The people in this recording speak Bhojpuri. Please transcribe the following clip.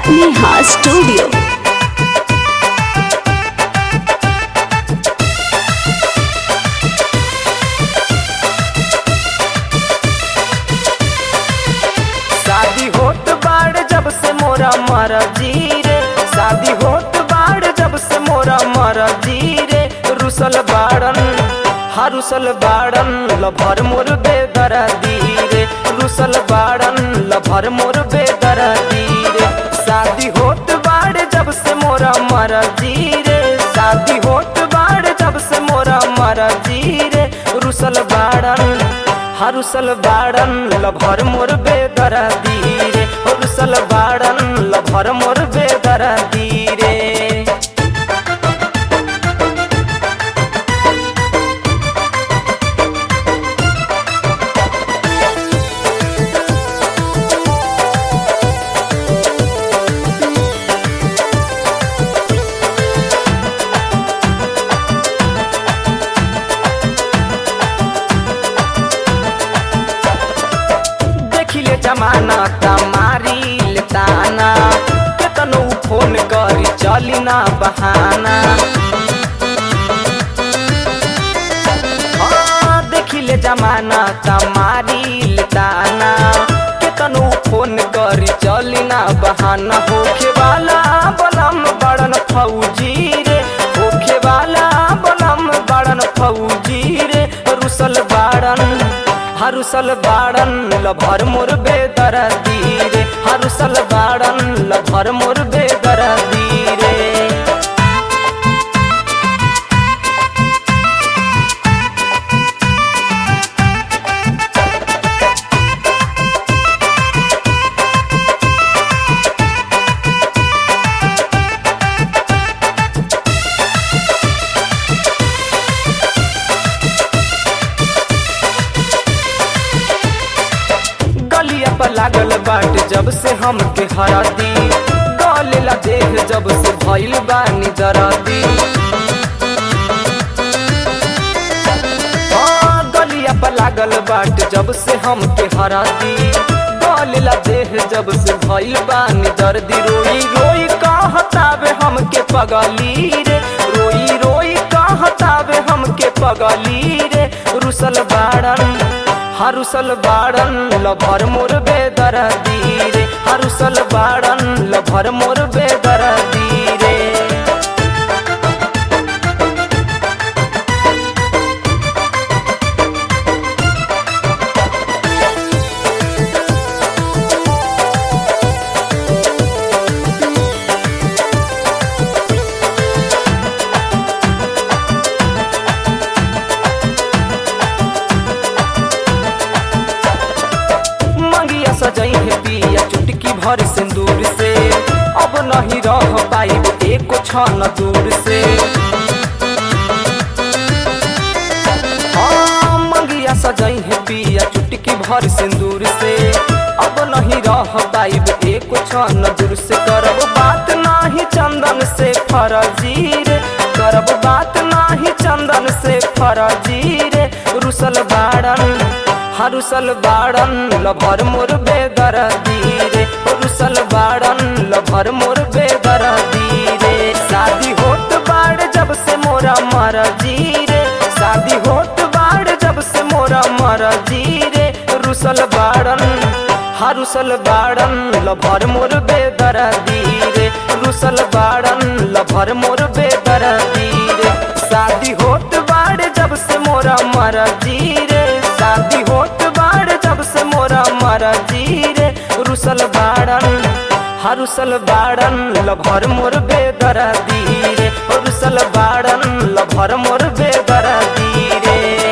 नेहा स्टूडियो। शादी होत बाड़ जब से मोरा मरजी रे, शादी होत बाड़ जब से मोरा मरजी रे। रुसल बाड़न हरुसल बाड़न लभर मोर बेदर्दी रे, रुसल बाड़न लभर मोर बेदर्दी रे। शादी होत बाड़ जब से मोरा मरजी रे, शादी होत बाड़ जब से मोरा मरजी रे। रुसल बाड़न हरुसल बाड़न लभर मोर बेदर्दी रे, रुसल बाड़न लभर मोर बेदर्दी रे। देखिले जमाना तमारी लेताना, केतनो फोन करी चली ना बहाना। हाँ देखिले जमाना तमारी लेताना, केतनो फोन करी चली ना बहाना। होखे वाला बलम बड़न फौजी रे, होखे वाला बलम बड़न फौजी रे। रुसल बाड़न हरुसल बाड़न लभर मोर बेदर्दी रे, हरुसल बाड़न लभर मोर बेदर्दी रे। गलिया पर लागल बाट जब से हमके हरादी, गलेला देह जब से भइल बानी दरादी। हाँ गलिया पर लागल बाट जब से हमके हरादी, गलेला देह जब से भइल बानी दर्दी। रोई रोई कहतावे हमके पगली रे, रोई रोई कहतावे हमके पगली रे। रुसल बाड़न हरुसल बाड़न लभर मोर बेदर्दी रे, हरुसल बाड़न लभर मोर बेदर्दी रे। सजई है पिया चुटकी भर सिंदूर से, अब नहीं रह पाई एको क्षण दूर से। हाँ मंगिया सजई है पिया चुटकी भर सिंदूर से, अब नहीं रह पाई एको क्षण दूर से। करब बात नाही चंदन से फरजी रे, करब बात नाही चंदन से फरजी रे। रुसल बाड़न हरुसल बाड़न लभर मोर बेदर्दी रे, रुसल बाड़न लभर मोर बेदर्दी रे। शादी होत बाड़ जब से मोरा मरजी रे, शादी होत बाड़ जब से मोरा मरजी रे। रुसल बाड़न हरुसल बाड़न लभर मोर बेदर्दी रे, रुसल बाड़न लभर मोर बेदर्दी रे। शादी होत बाड़ जब से मोरा मरजी रे, शादी होत बाड़ जब से मोरा मरजी रे। रुसल बाड़न हरुसल बाड़न लभर मोर बेदर्दी रे, रुसल बाड़न लभर मोर बेदर्दी रे।